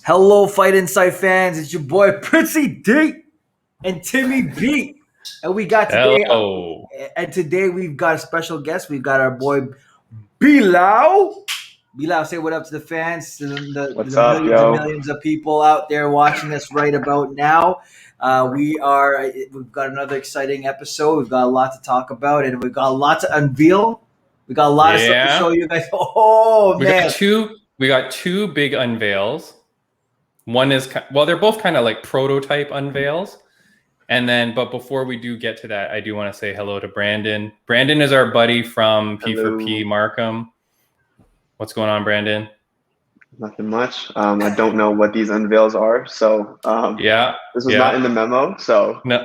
Hello, Fight Insight fans. It's your boy Princey D and Timmy B. And we got today. Hello. And today we've got a special guest. We've got our boy B Lau. B Lau, say what up to the fans, to the What's up, millions yo? and millions of people out there watching us right about now. We've got another exciting episode. We've got a lot to talk about, and we've got a lot to unveil. We got a lot of stuff to show you guys. Oh man, We got two big unveils. One is, well, they're both kind of like prototype unveils. And then, but before we do get to that, I do want to say hello to Brandon. Brandon is our buddy from P4P Markham. What's going on, Brandon? Nothing much. I don't know what these unveils are, so this was not in the memo. So no,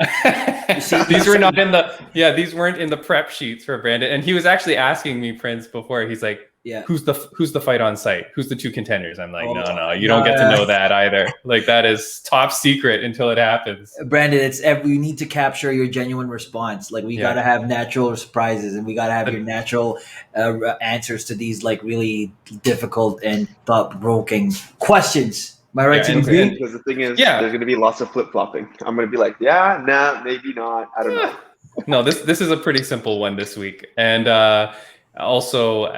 these were not in the these weren't in the prep sheets for Brandon. And he was actually asking me, Prince, before. He's like, who's the fight on site? Who's the two contenders? I'm like, no, you don't get to know that either. Like, that is top secret until it happens. Brandon, we need to capture your genuine response. Like, we got to have natural surprises, and we got to have your natural answers to these like really difficult and thought-provoking questions. Am I right, Timmy B? Because the thing is, there's going to be lots of flip-flopping. I'm going to be like, nah, maybe not. I don't know. No, this is a pretty simple one this week. And also,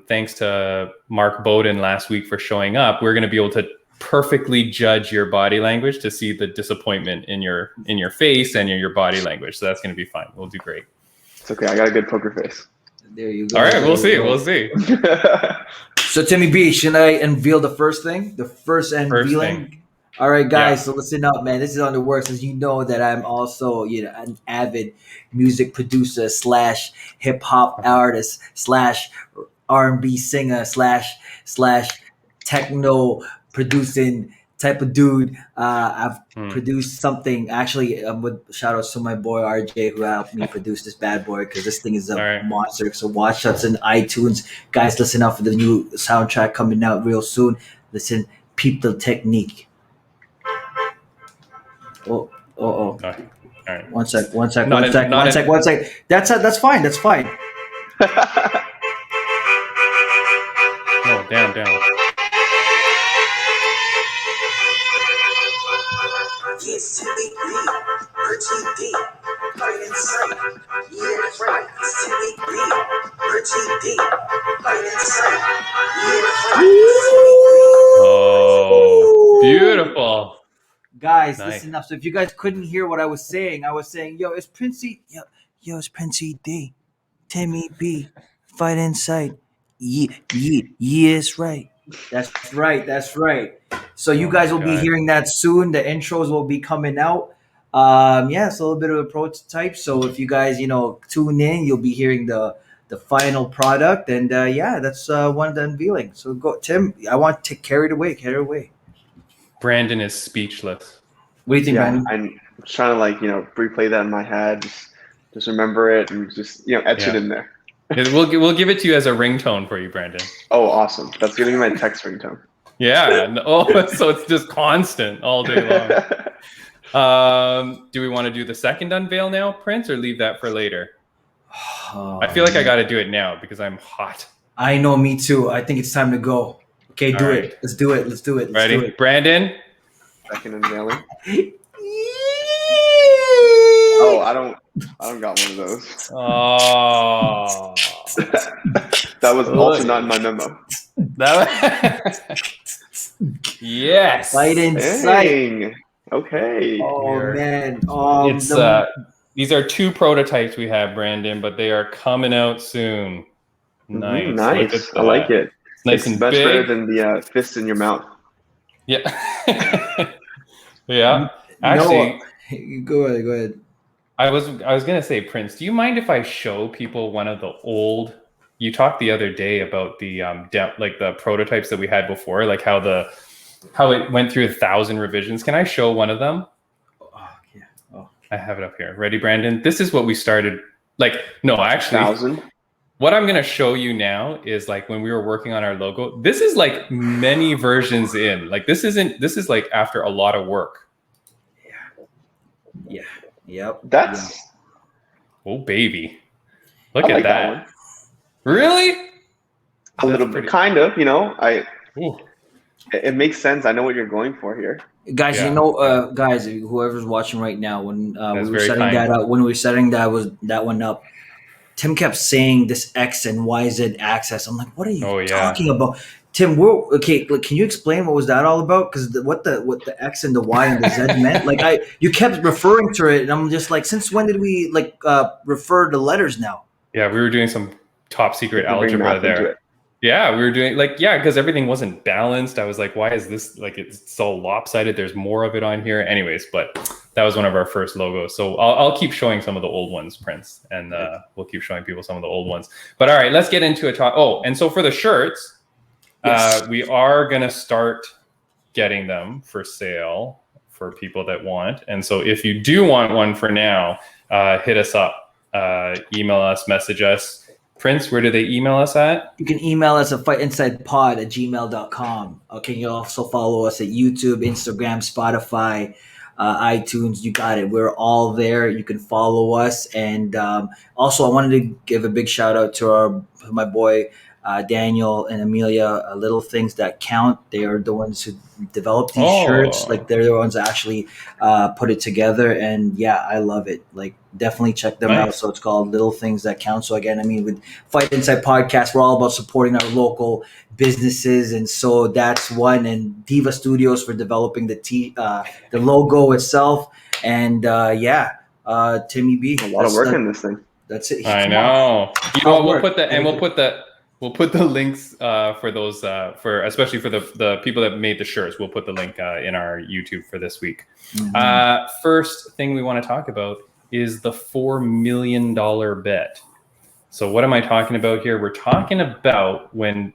thanks to Mark Bowden last week for showing up, we're going to be able to perfectly judge your body language to see the disappointment in your face and in your body language. So that's going to be fun. We'll do great. It's okay. I got a good poker face. There you go. All right, we'll see. So, Timmy B, should I unveil the first thing? The first unveiling? All right, guys, so listen up, man. This is on the works. As you know that I'm also, an avid music producer / hip hop artist / R&B singer / techno producing type of dude. I've produced something. Actually, with shout outs to my boy RJ who helped me produce this bad boy, because this thing is a monster. So watch us in iTunes, guys. Listen out for the new soundtrack coming out real soon. Listen, peep the technique. Oh. All right. One sec. That's fine. Oh, down. Yes, Timmy B, Richie D, fight inside. Yeah, that's right. It's Timmy B, Richie D, fight inside. Yeah, that's right. Oh, beautiful. Guys, listen up. So if you guys couldn't hear what I was saying, yo, it's Princey. Yo, it's Princey D. Timmy B. Fight inside. Yes, right. That's right. So you guys will be hearing that soon. The intros will be coming out. It's a little bit of a prototype. So if you guys, tune in, you'll be hearing the final product. And that's one of the unveiling. So go, Tim. I want to carry it away. Brandon is speechless. What do you think, Brandon? I'm trying to replay that in my head, just remember it and just etch it in there. We'll give it to you as a ringtone for you, Brandon. Oh, awesome! That's gonna be my text ringtone. Yeah. So it's just constant all day long. Do we want to do the second unveil now, Prince, or leave that for later? I feel like I got to do it now because I'm hot. I know, me too. I think it's time to go. Okay, do it. Let's do it. Ready? Brandon? Second unveiling. Oh, I don't got one of those. Oh. That was also not in my memo. Yes. Fight inside. Okay. Oh, man. These are two prototypes we have, Brandon, but they are coming out soon. Nice. Nice. I like it. Nice and much big. better than the fist in your mouth. Yeah. Yeah. Actually, go ahead. I was gonna say, Prince, do you mind if I show people one of the old? You talked the other day about the like the prototypes that we had before, like how it went through 1,000 revisions. Can I show one of them? Oh yeah. Oh, I have it up here. Ready, Brandon? This is what we started. Actually. 1,000. What I'm going to show you now is like when we were working on our logo. This is like many versions in. Like this is like after a lot of work. Yeah. Yep. That's oh baby. Look at that. One. Really? A little bit, kind of, Ooh. It makes sense. I know what you're going for here. Guys, guys, whoever's watching right now, when we were setting kind. that up, when we were setting that one up, Tim kept saying this X and YZ axis. I'm like, what are you talking about? Tim, okay. Can you explain what was that all about? Because what the X and the Y and the Z meant? Like you kept referring to it, and I'm just like, since when did we refer to letters now? Yeah, we were doing some top secret algebra there. Yeah, we were doing because everything wasn't balanced. I was like, why is this it's so lopsided? There's more of it on here. Anyways, but that was one of our first logos. So I'll keep showing some of the old ones, Prince, and we'll keep showing people some of the old ones. But all right, let's get into a talk. Oh, and so for the shirts, we are going to start getting them for sale for people that want. And so if you do want one for now, hit us up, email us, message us. Prince, where do they email us at? You can email us at fightinsightpod@gmail.com. Okay, you also follow us at YouTube, Instagram, Spotify, iTunes. You got it. We're all there. You can follow us. And also, I wanted to give a big shout out to my boy Daniel and Amelia, Little Things That Count. They are the ones who developed these shirts. Like, they're the ones that actually put it together. And yeah, I love it. Like, definitely check them out. So it's called Little Things That Count. So again, I mean, with Fight Inside Podcast, we're all about supporting our local businesses. And so that's one. And Diva Studios for developing the logo itself. And Timmy B. A lot of work in this thing. That's it. I know. You know, we'll put the links for those especially for the people that made the shirts. We'll put the link in our YouTube for this week. Mm-hmm. First thing we want to talk about is the $4 million bet. So what am I talking about here? We're talking about when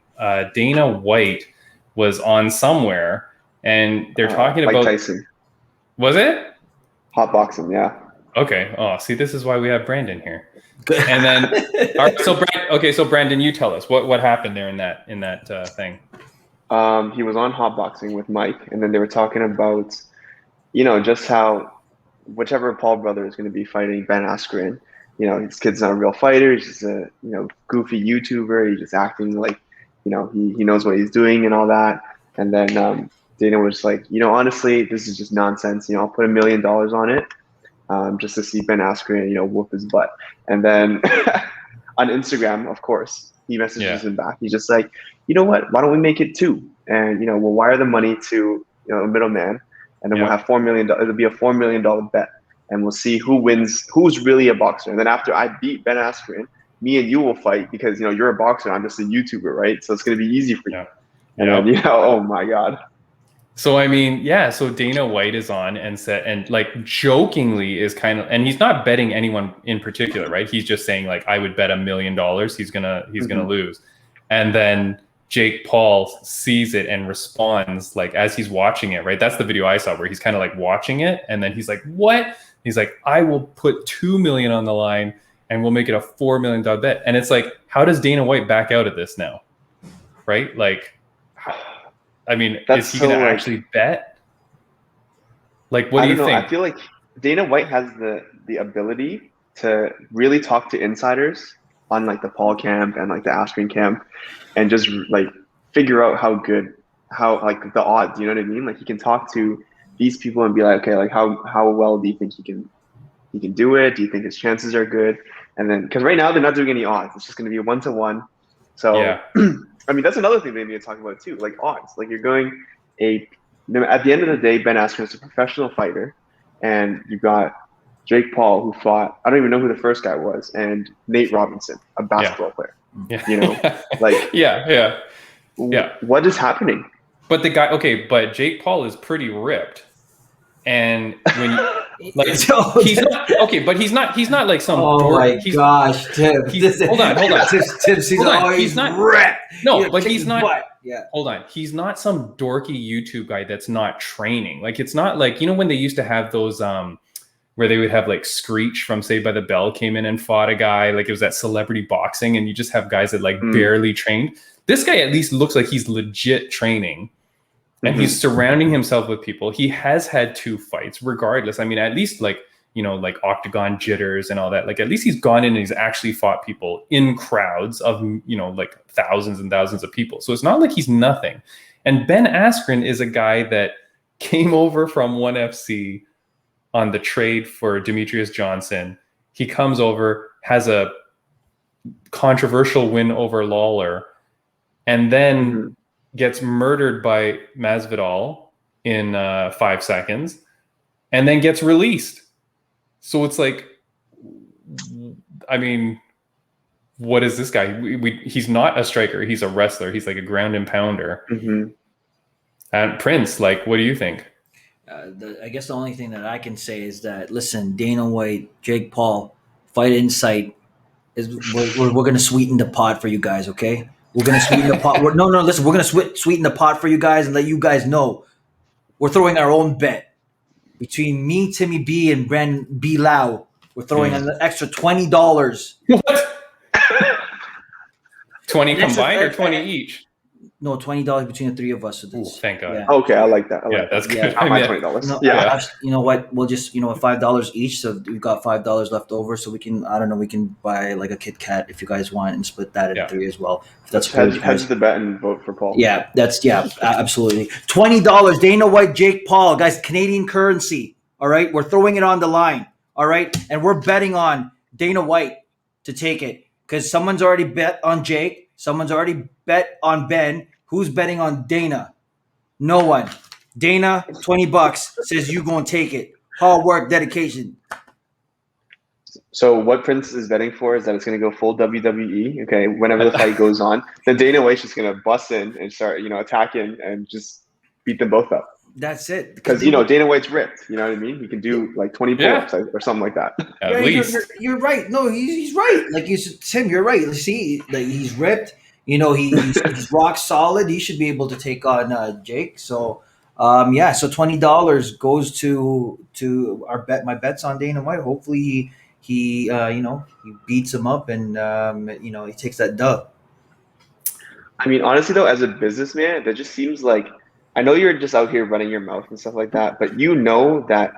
Dana White was on somewhere, and they're talking about Tyson. Was it? Hot boxing, yeah. Okay. Oh, see, this is why we have Brandon here. And then, all right, so Brandon, you tell us what happened there in that thing. He was on hot boxing with Mike, and then they were talking about, just how whichever Paul brother is going to be fighting Ben Askren. His kid's not a real fighter. He's just a goofy YouTuber. He's just acting like he knows what he's doing and all that. And then Dana was like, honestly, this is just nonsense. I'll put $1 million on it. Just to see Ben Askren, whoop his butt. And then on Instagram, of course, he messages him back. He's just like, you know what? Why don't we make it 2? And, we'll wire the money to, a middleman. And then we'll have $4 million. It'll be a $4 million bet. And we'll see who wins, who's really a boxer. And then after I beat Ben Askren, me and you will fight because, you're a boxer. I'm just a YouTuber, right? So it's going to be easy for you. And then, oh my God. So I mean, so Dana White is on and said, and like jokingly is kind of, and he's not betting anyone in particular, right? He's just saying like, I would bet $1 million he's gonna lose. And then Jake Paul sees it and responds like as he's watching it, right? That's the video I saw where he's kind of like watching it, and then he's like, what? He's like, I will put $2 million on the line and we'll make it a $4 million bet. And it's like, how does Dana White back out of this now? Right? Like, I mean, is he going to actually bet? Like, what do you think? I feel like Dana White has the ability to really talk to insiders on like the Paul camp and like the Askren camp, and just like figure out how like the odds. You know what I mean? Like he can talk to these people and be like, okay, like how well do you think he can do it? Do you think his chances are good? And then because right now they're not doing any odds. It's just going to be a 1-to-1. So. Yeah. I mean, that's another thing they need to talk about too, like odds. Like you're going at the end of the day, Ben Askren is a professional fighter, and you've got Jake Paul who fought, I don't even know who the first guy was, and Nate Robinson, a basketball player. Yeah. Like what is happening? But but Jake Paul is pretty ripped. And when like he's not like some gosh, Tim. Hold on. He's not ripped. No, but he's not. Yeah. Hold on. He's not some dorky YouTube guy that's not training. Like it's not like, when they used to have those where they would have like Screech from Saved by the Bell came in and fought a guy, like it was that celebrity boxing, and you just have guys that like barely trained. This guy at least looks like he's legit training. And he's surrounding himself with people. He has had 2 fights regardless. I mean, at least like octagon jitters and all that. Like at least he's gone in and he's actually fought people in crowds of, like thousands and thousands of people. So it's not like he's nothing. And Ben Askren is a guy that came over from ONE FC on the trade for Demetrius Johnson. He comes over, has a controversial win over Lawler, and then gets murdered by Masvidal in 5 seconds, and then gets released. So it's like, I mean, what is this guy? He's not a striker. He's a wrestler. He's like a ground and pounder. And Prince, like, what do you think? I guess the only thing that I can say is that, listen, Dana White, Jake Paul, Fight Insight, we're going to sweeten the pot for you guys, okay? We're going to sweeten the pot. Listen, we're going to sweeten the pot for you guys and let you guys know we're throwing our own bet. Between me, Timmy B, and Brandon B. Lau, we're throwing an extra $20. What? 20 combined or 20 each? No, $20 between the three of us. So Ooh, thank God. Yeah. Okay, I like that. That's good. Yeah. Not my $20. No, Yeah. You know what? We'll just, $5 each. So we've got $5 left over. So we can, I don't know, we can buy like a Kit Kat if you guys want and split that in three as well. If that's hedge the bet and vote for Paul. Yeah, absolutely. $20. Dana White, Jake Paul, guys. Canadian currency. All right, we're throwing it on the line. All right, and we're betting on Dana White to take it because someone's already bet on Jake. Someone's already bet on Ben. Who's betting on Dana? No one. Dana, $20 says you gonna take it. Hard work, dedication. So what Prince is betting for is that it's going to go full WWE. Okay, whenever the fight goes on, then Dana White's just going to bust in and start, attacking and just beat them both up. That's it. Because Dana White's ripped. You know what I mean? He can do like 20 pull-ups or something like that. At least you're right. No, he's right. Like you said, Tim, you're right. See, like he's ripped. He's rock solid. He should be able to take on Jake. So, so $20 goes to our bet. My bet's on Dana White. Hopefully he beats him up and he takes that dub. I mean, honestly though, as a businessman, that just seems like, I know you're just out here running your mouth and stuff like that, but you know that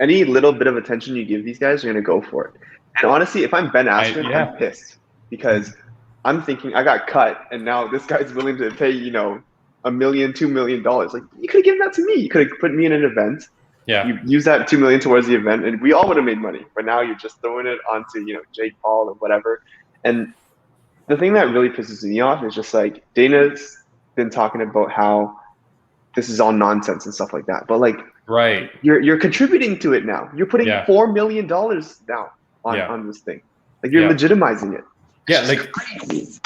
any little bit of attention you give these guys, you're gonna go for it. And honestly, if I'm Ben Askren, I'm pissed because I'm thinking I got cut, and now this guy's willing to pay, $1 million, $2 million. Like, you could have given that to me. You could have put me in an event. Yeah. You use that $2 million towards the event, and we all would have made money. But now you're just throwing it onto, Jake Paul or whatever. And the thing that really pisses me off is just like Dana's been talking about how this is all nonsense and stuff like that. But like, right, you're contributing to it now. You're putting $4 million now on this thing. Like you're legitimizing it.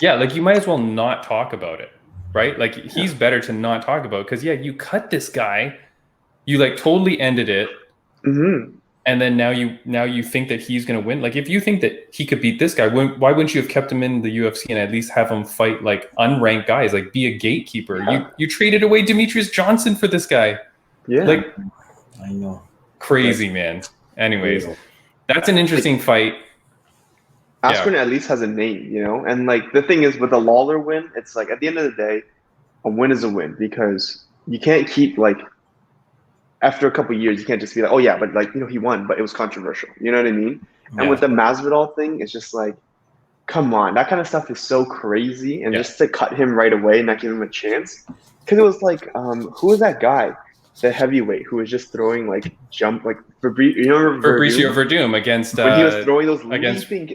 Like you might as well not talk about it, right? Like he's better to not talk about because you cut this guy, you like totally ended it, and then now you think that he's gonna win. Like if you think that he could beat this guy, why wouldn't you have kept him in the UFC and at least have him fight like unranked guys, like be a gatekeeper? Yeah. You traded away Demetrius Johnson for this guy. Yeah, like I know, crazy man. Anyways, that's an interesting fight. Askren at least has a name, and like the thing is with a Lawler win, it's like at the end of the day, a win is a win because you can't keep like after a couple of years, you can't just be like, oh yeah, but like he won, but it was controversial. You know what I mean? Yeah. And with the Masvidal thing, it's just like, come on, that kind of stuff is so crazy, and just to cut him right away and not give him a chance, because it was like, who was that guy? The heavyweight who was just throwing like jump like Fabricio Verdum against when he was throwing those leaping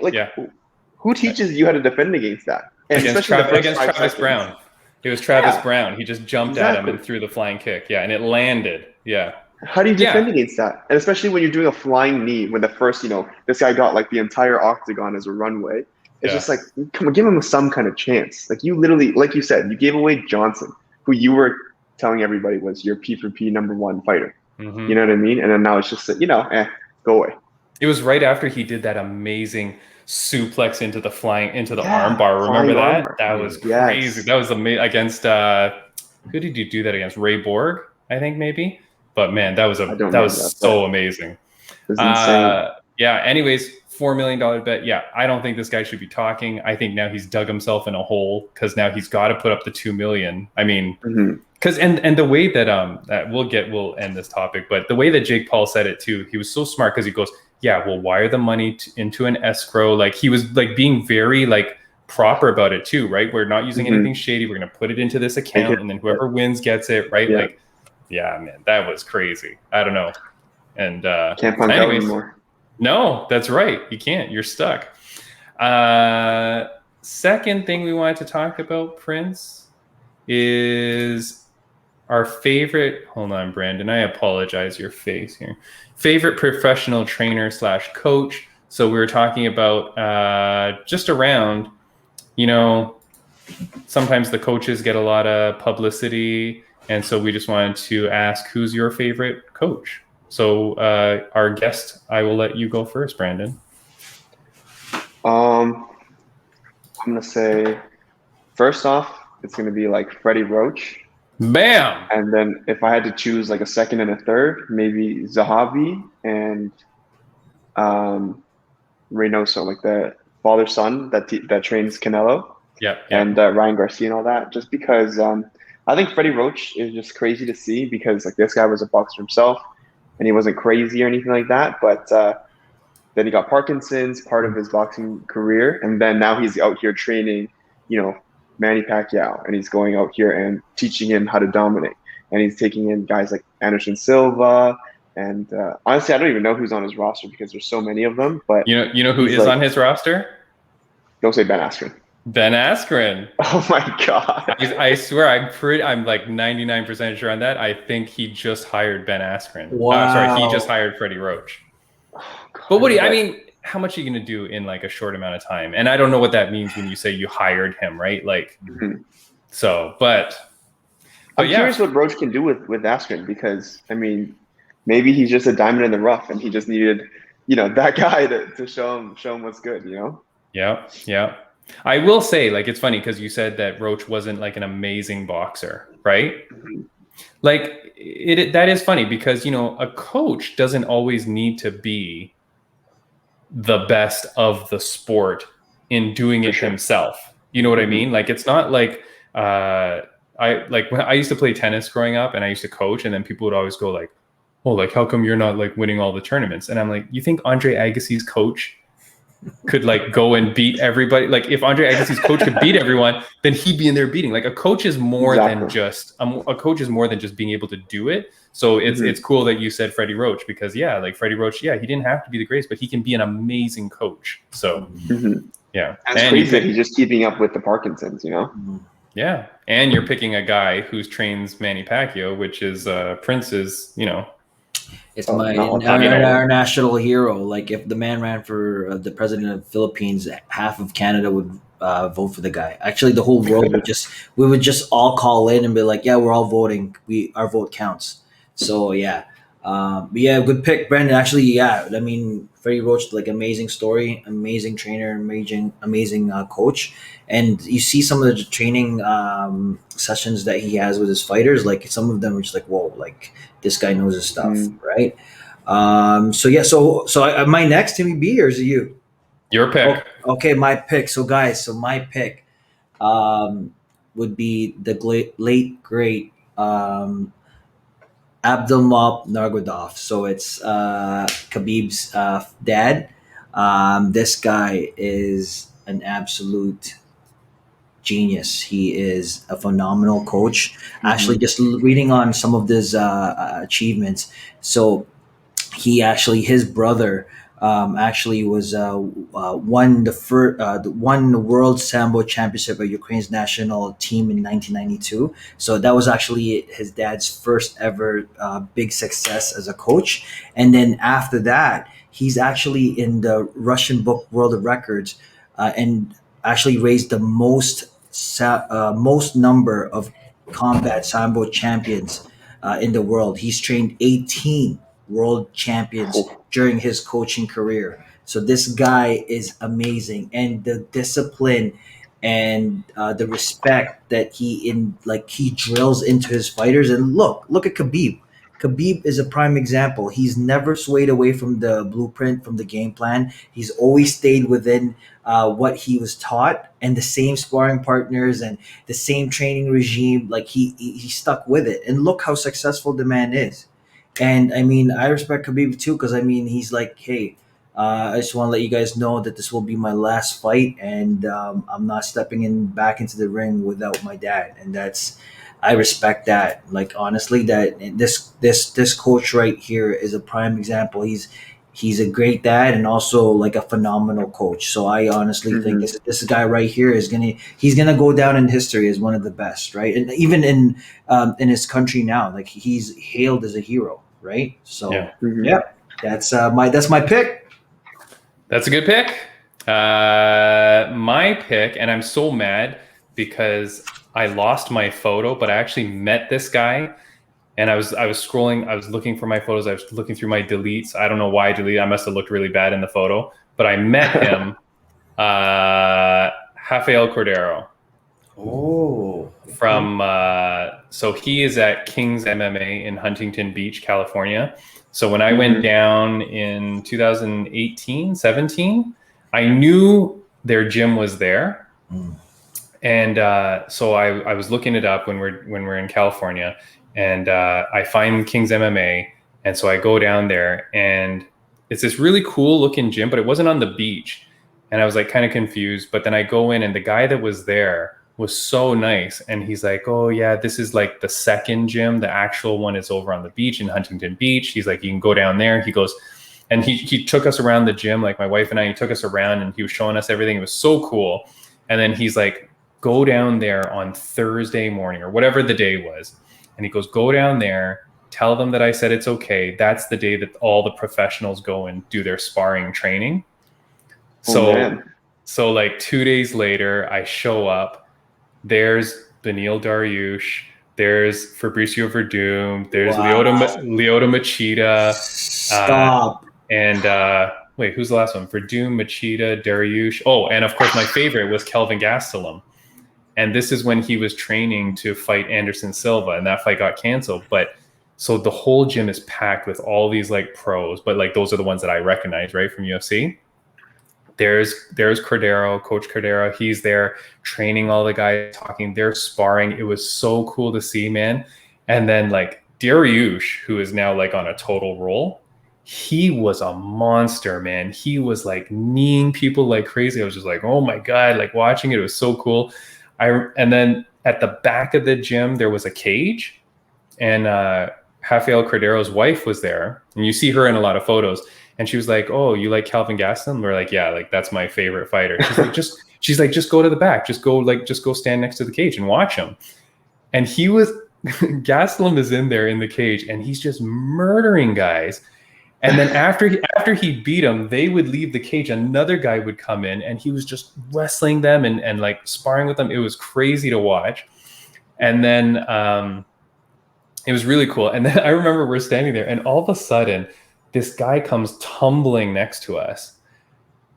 who teaches you how to defend against that? And against Travis Brown. It was Travis Brown. He just jumped at him and threw the flying kick. Yeah, and it landed. Yeah. How do you defend against that? And especially when you're doing a flying knee when the first, this guy got like the entire octagon as a runway. It's just like, come on, give him some kind of chance. Like you literally, like you said, you gave away Johnson, who you were telling everybody was your P for P #1 fighter. Mm-hmm. You know what I mean? And then now it's just, go away. It was right after he did that amazing suplex into the armbar. Remember that? Armbar. That was crazy. That was amazing against who did you do that against? Ray Borg, I think maybe. But man, that was so amazing. It was insane. Anyways, $4 million bet. Yeah, I don't think this guy should be talking. I think now he's dug himself in a hole because now he's got to put up the $2 million. I mean, because and the way that we'll end this topic, but the way that Jake Paul said it too, he was so smart because he goes, we'll wire the money into an escrow. Like he was like being very like proper about it too, right? We're not using anything shady. We're going to put it into this account, and then whoever wins gets it, right? Like, yeah, man, that was crazy. I don't know. And can't punk out anymore. No, that's right. You can't. You're stuck. Second thing we wanted to talk about, Prince, is our favorite. Hold on, Brandon. I apologize. Your face here. Favorite professional trainer / coach. So we were talking about just around, you know, sometimes the coaches get a lot of publicity. And so we just wanted to ask, who's your favorite coach? So our guest, I will let you go first, Brandon. I'm going to say, first off, it's going to be like Fiddy Roach. Bam! And then if I had to choose like a second and a third, maybe Zahavi and Reynoso, like the father-son that trains Canelo. Yeah. And Ryan Garcia and all that, just because I think Fiddy Roach is just crazy to see, because like this guy was a boxer himself and he wasn't crazy or anything like that. But then he got Parkinson's, part of his boxing career. And then now he's out here training, you know, Manny Pacquiao, and he's going out here and teaching him how to dominate. And he's taking in guys like Anderson Silva. And honestly, I don't even know who's on his roster because there's so many of them. But you know who is on his roster? Don't say Ben Askren. Ben Askren. Oh my God! I swear, I'm like 99% sure on that. I think he just hired Ben Askren. Wow. He just hired Fiddy Roach. Oh, but I mean, how much are you going to do in like a short amount of time? And I don't know what that means when you say you hired him, right? Like, so, but I'm curious what Roach can do with Askren, because I mean, maybe he's just a diamond in the rough, and he just needed, you know, that guy to show him what's good, you know? Yeah. I will say, like, it's funny because you said that Roach wasn't like an amazing boxer, right? Like that is funny because, you know, a coach doesn't always need to be the best of the sport in doing it himself. You know what I mean? Like, it's not like when I used to play tennis growing up and I used to coach, and then people would always go like, oh, like, how come you're not like winning all the tournaments? And I'm like, you think Andre Agassi's coach could like go and beat everybody? Like, if Andre Agassi's coach could beat everyone, then he'd be in there beating. Like, a coach is more than just being able to do it. So it's cool that you said Fiddy Roach, because like Fiddy Roach, he didn't have to be the greatest, but he can be an amazing coach. So yeah, that's crazy that he's just keeping up with the Parkinson's, you know? Yeah, and you're picking a guy who trains Manny Pacquiao, which is Prince's, you know. It's our national hero. Like, if the man ran for the president of the Philippines, half of Canada would vote for the guy. Actually, the whole world we would just all call in and be like, yeah, we're all voting. Our vote counts. So yeah. Good pick, Brandon. Actually, I mean, Fiddy Roach, like, amazing story, amazing trainer, amazing coach. And you see some of the training sessions that he has with his fighters. Like, some of them are just like, whoa, like, this guy knows his stuff, right? So my next, Timmy B, or is it you? Your pick. Okay, my pick. So guys, my pick would be the late great Abdulmap Nurmagomedov. So it's Khabib's dad. This guy is an absolute genius. He is a phenomenal coach. Actually, just reading on some of his achievements. So his brother actually was won the World Sambo Championship of Ukraine's national team in 1992. So that was actually his dad's first ever big success as a coach. And then after that, he's actually in the Russian book World of Records and actually raised the most number of combat Sambo champions in the world. He's trained 18 world champions during his coaching career. So this guy is amazing, and the discipline and the respect that he drills into his fighters. And look at Khabib. Khabib is a prime example. He's never swayed away from the blueprint, from the game plan. He's always stayed within what he was taught, and the same sparring partners and the same training regime. Like, he stuck with it, and look how successful the man is. And I mean, I respect Khabib too, because I mean, he's like, hey, I just want to let you guys know that this will be my last fight, and I'm not stepping in back into the ring without my dad, and I respect that. Like honestly, that this coach right here is a prime example. He's a great dad and also like a phenomenal coach. So I honestly think this guy right here he's gonna go down in history as one of the best, right? And even in his country now, like he's hailed as a hero, right? So yeah, that's my pick. That's a good pick. My pick, and I'm so mad because I lost my photo, but I actually met this guy, and I was scrolling, I was looking for my photos, I was looking through my deletes. I don't know why I deleted. I must have looked really bad in the photo, but I met him, Rafael Cordero. Oh, From so he is at King's MMA in Huntington Beach, California. So when I went down in 2018, 17, I knew their gym was there. And so I was looking it up when we're in California, and I find King's MMA. And so I go down there, and it's this really cool looking gym, but it wasn't on the beach. And I was like kind of confused, but then I go in, and the guy that was there was so nice. And he's like, oh yeah, this is like the second gym. The actual one is over on the beach in Huntington Beach. He's like, you can go down there. He goes, and he took us around the gym, like my wife and I, he took us around and he was showing us everything. It was so cool. And then he's like, go down there on Thursday morning or whatever the day was. And he goes, go down there, tell them that I said it's okay. That's the day that all the professionals go and do their sparring training. So like 2 days later, I show up. There's Beneil Dariush. There's Fabricio Verdum. There's Lyoto Machida. Stop. And wait, who's the last one? Verdum, Machida, Dariush. Oh, and of course, my favorite was Kelvin Gastelum. And this is when he was training to fight Anderson Silva, and that fight got canceled. But so the whole gym is packed with all these like pros, but like those are the ones that I recognize, right, from UFC. There's Cordero, Coach Cordero. He's there training all the guys, talking. They're sparring. It was so cool to see, man. And then like Dariush, who is now like on a total roll, he was a monster, man. He was like kneeing people like crazy. I was just like, oh my God, like watching it was so cool. And then at the back of the gym, there was a cage, and Rafael Cordero's wife was there, and you see her in a lot of photos. And she was like, oh, you like Kelvin Gastelum? We're like, yeah, like that's my favorite fighter. She's like, just go to the back. Just go stand next to the cage and watch him. And Gastelum is in there in the cage, and he's just murdering guys. And then after he beat him, they would leave the cage. Another guy would come in, and he was just wrestling them and like sparring with them. It was crazy to watch. And then it was really cool. And then I remember we're standing there, and all of a sudden, this guy comes tumbling next to us,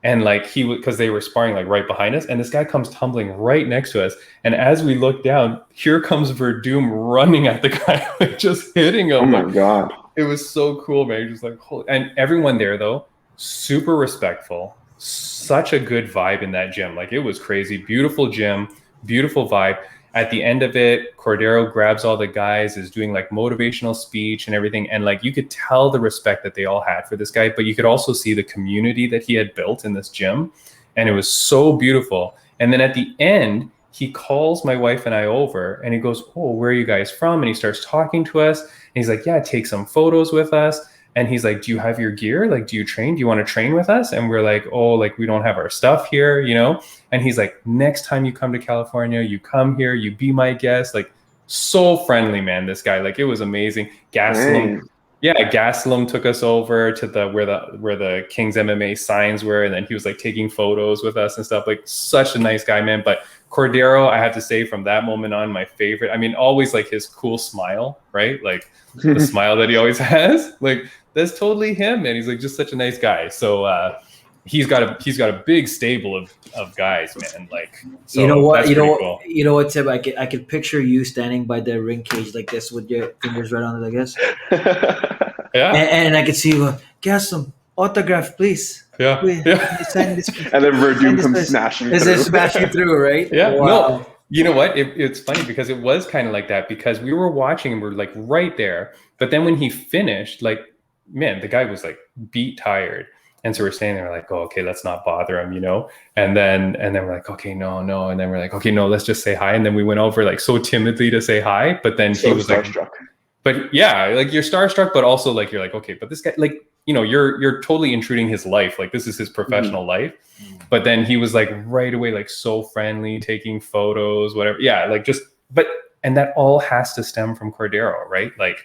and like because they were sparring like right behind us, and this guy comes tumbling right next to us. And as we look down, here comes Verdum running at the guy, like just hitting him. Oh my God. It was so cool, man. Just like, holy. And everyone there though, super respectful, such a good vibe in that gym. Like it was crazy, beautiful gym, beautiful vibe. At the end of it, Cordero grabs all the guys, is doing like motivational speech and everything. And like, you could tell the respect that they all had for this guy, but you could also see the community that he had built in this gym. And it was so beautiful. And then at the end, he calls my wife and I over, and he goes, oh, where are you guys from? And he starts talking to us. And he's like, yeah, take some photos with us. And he's like, do you have your gear? Like, do you train? Do you want to train with us? And we're like, oh, like we don't have our stuff here, you know? And he's like, next time you come to California, you come here, you be my guest. Like, so friendly, man, this guy. Like, it was amazing. Gastelum. Yeah, Gastelum took us over to where the King's MMA signs were, and then he was like taking photos with us and stuff. Like, such a nice guy, man. But Cordero, I have to say, from that moment on, my favorite. I mean, always like his cool smile, right? Like the smile that he always has. Like, that's totally him, man. He's like just such a nice guy. So he's got a big stable of guys, man. Like, so you know what? Cool. You know what, Tim? I could picture you standing by the ring cage like this with your fingers right on it, I guess. Yeah. And I could see you go, Gastelum, autograph, please. Yeah. Please, Yeah. sign this. And then Verdum comes smashing through. Is smashing through, right? Yeah. Wow. No. You know what? It's funny because it was kind of like that, because we were watching and we're like right there. But then when he finished, like, man, the guy was like beat tired. And so we're staying there like, oh, okay, let's not bother him, And then we're like, okay, no. And then we're like, okay, no, let's just say hi. And then we went over like so timidly to say hi, but then he was starstruck. like, but yeah, like you're starstruck, but also like, you're like, okay, but this guy, like, you're totally intruding his life. Like this is his professional life. But then he was like right away, like so friendly, taking photos, whatever. Yeah. Like and that all has to stem from Cordero, right? Like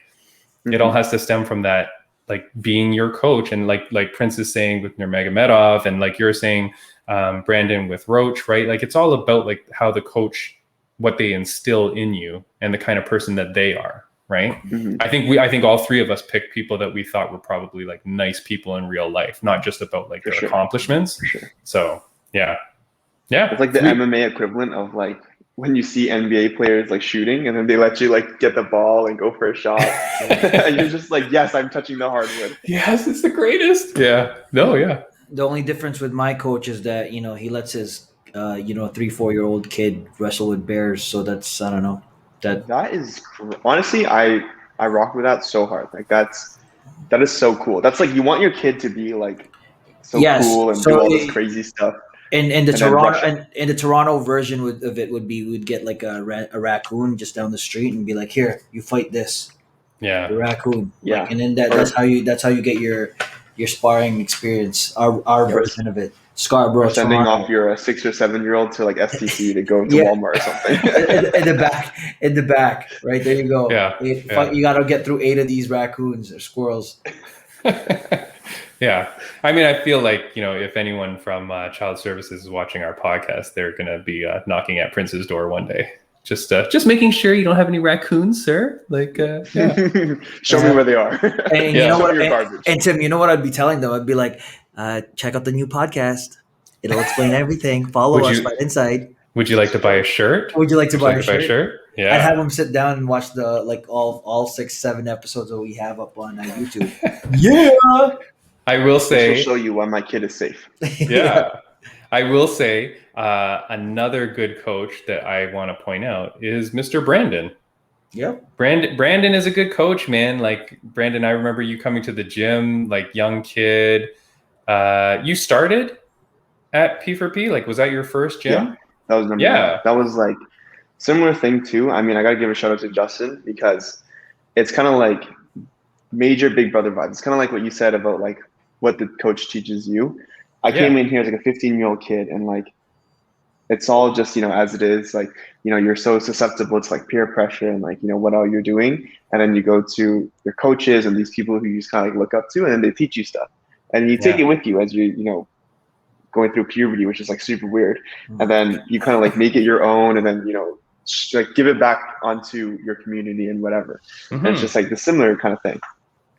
it all has to stem from that, like being your coach, and like Prince is saying with Nurmagomedov, and like you're saying, Brandon, with Roach, right? Like it's all about like how the coach, what they instill in you and the kind of person that they are, right? I think all three of us picked people that we thought were probably like nice people in real life, not just about like their accomplishments. For sure. So yeah. It's like the MMA equivalent of like when you see NBA players like shooting and then they let you like get the ball and go for a shot. And you're just like, yes, I'm touching the hardwood. Yes, it's the greatest. Yeah. No, yeah. The only difference with my coach is that, he lets his 3-4-year-old kid wrestle with bears. So that's, I don't know. That is honestly, I rock with that so hard. Like that is so cool. That's like, you want your kid to be like so cool and do all this crazy stuff. And the Toronto version of it would be, we'd get like a raccoon just down the street and be like, here, you fight this. Yeah. The raccoon. Yeah. Like, and then that's how you get your sparring experience. Our version of it. Scarborough. Or sending Toronto. off your 6 or 7 year old to like STC to go into Walmart or something. in the back. Right there you go. Yeah. You gotta get through 8 of these raccoons or squirrels. Yeah. I mean, I feel like, if anyone from Child Services is watching our podcast, they're going to be knocking at Prince's door one day. Just making sure you don't have any raccoons, sir. Like, yeah. Show me where they are. And you know what? And Tim, you know what I'd be telling them? I'd be like, check out the new podcast. It'll explain everything. Follow us by Insight. Would you like to buy a shirt? Would you like to buy a shirt? Yeah. I'd have them sit down and watch the all 6-7 episodes that we have up on YouTube. Yeah. I will say, this will show you why my kid is safe. Yeah. I will say another good coach that I want to point out is Mr. Brandon. Yep. Brandon is a good coach, man. Like Brandon, I remember you coming to the gym, like young kid. You started at P4P? Like, was that your first gym? Yeah, that was number one. That was like similar thing too. I mean, I got to give a shout out to Justin because it's kind of like major big brother vibes. It's kind of like what you said about like what the coach teaches you. I came in here as like a 15-year-old kid and like, it's all just, as it is, like, you're so susceptible to like peer pressure and like, what all you're doing. And then you go to your coaches and these people who you just kind of like look up to, and then they teach you stuff and you take it with you as you, going through puberty, which is like super weird. And then you kind of like make it your own and then, like give it back onto your community and whatever. And it's just like the similar kind of thing.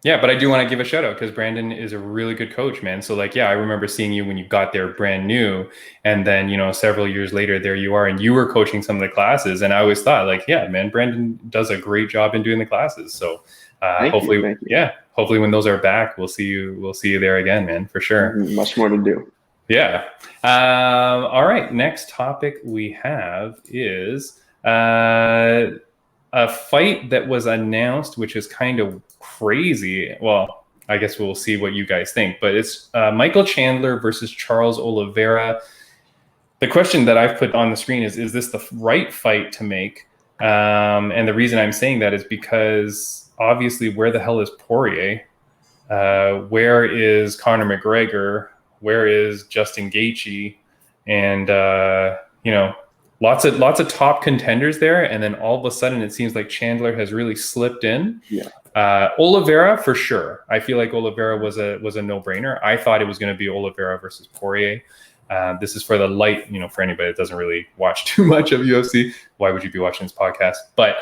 Yeah, but I do want to give a shout out because Brandon is a really good coach, man. So like, I remember seeing you when you got there brand new, and then, several years later, there you are, and you were coaching some of the classes. And I always thought like, yeah, man, Brandon does a great job in doing the classes. So hopefully, hopefully when those are back, we'll see you there again, man, for sure. Much more to do. Yeah. All right. Next topic we have is a fight that was announced, which is kind of crazy. Well, I guess we'll see what you guys think, but it's Michael Chandler versus Charles Oliveira. The question that I've put on the screen is this the right fight to make? And the reason I'm saying that is because obviously, where the hell is Poirier? Where is Conor McGregor? Where is Justin Gaethje? And lots of top contenders there, and then all of a sudden it seems like Chandler has really slipped in. Yeah. Oliveira for sure. I feel like Oliveira was a no-brainer. I thought it was going to be Oliveira versus Poirier. This is for the light, for anybody that doesn't really watch too much of UFC. Why would you be watching this podcast? But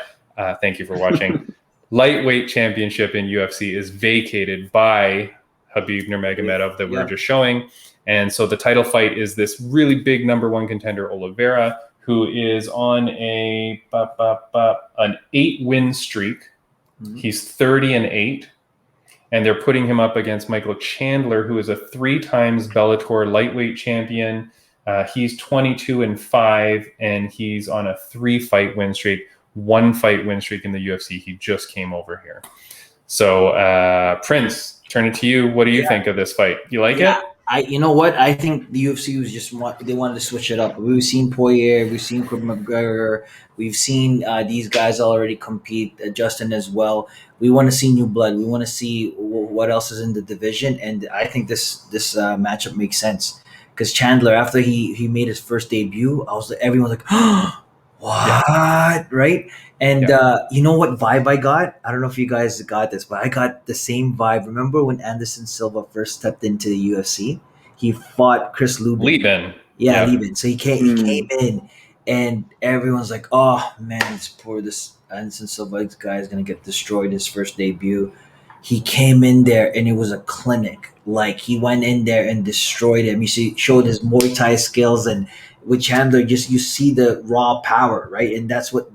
thank you for watching. Lightweight championship in UFC is vacated by Khabib Nurmagomedov that we were just showing. And so the title fight is this really big number one contender, Oliveira, who is on an 8-win streak. Mm-hmm. He's 30-8, and they're putting him up against Michael Chandler, who is a 3 times Bellator lightweight champion. He's 22-5, and he's on a 3-fight win streak, 1-fight win streak in the UFC. He just came over here. So, Prince, turn it to you. What do you think of this fight? You like it? You know what? I think the UFC was they wanted to switch it up. We've seen Poirier, we've seen McGregor, we've seen these guys already compete. Justin as well. We want to see new blood. We want to see what else is in the division, and I think this matchup makes sense because Chandler, after he made his first debut, everyone's like, what, right? And you know what vibe I got? I don't know if you guys got this, but I got the same vibe. Remember when Anderson Silva first stepped into the UFC? He fought Chris Lubin. Yeah, Lubin. So he came in, and everyone's like, "Oh man, this Anderson Silva guy is gonna get destroyed his first debut." He came in there, and it was a clinic. Like he went in there and destroyed him. Showed his Muay Thai skills, and with Chandler, you see the raw power, right? And that's what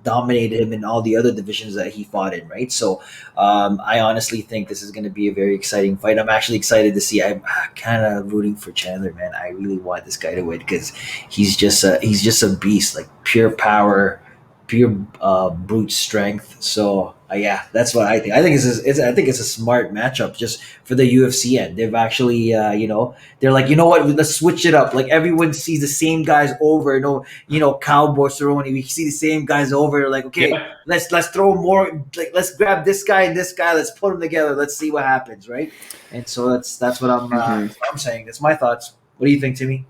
dominated him in all the other divisions that he fought in, right? So I honestly think this is going to be a very exciting fight. I'm actually excited to see. I'm kind of rooting for Chandler, man. I really want this guy to win because he's just a beast, like pure power, pure brute strength. So yeah, that's what I think. I think it's a smart matchup just for the UFC end. They've actually they're like, you know what, let's switch it up. Like everyone sees the same guys over. Cowboy Cerrone, we see the same guys over. They're like, okay, let's throw more. Like let's grab this guy and this guy. Let's put them together. Let's see what happens, right? And so that's what I'm saying. That's my thoughts. What do you think, Timmy?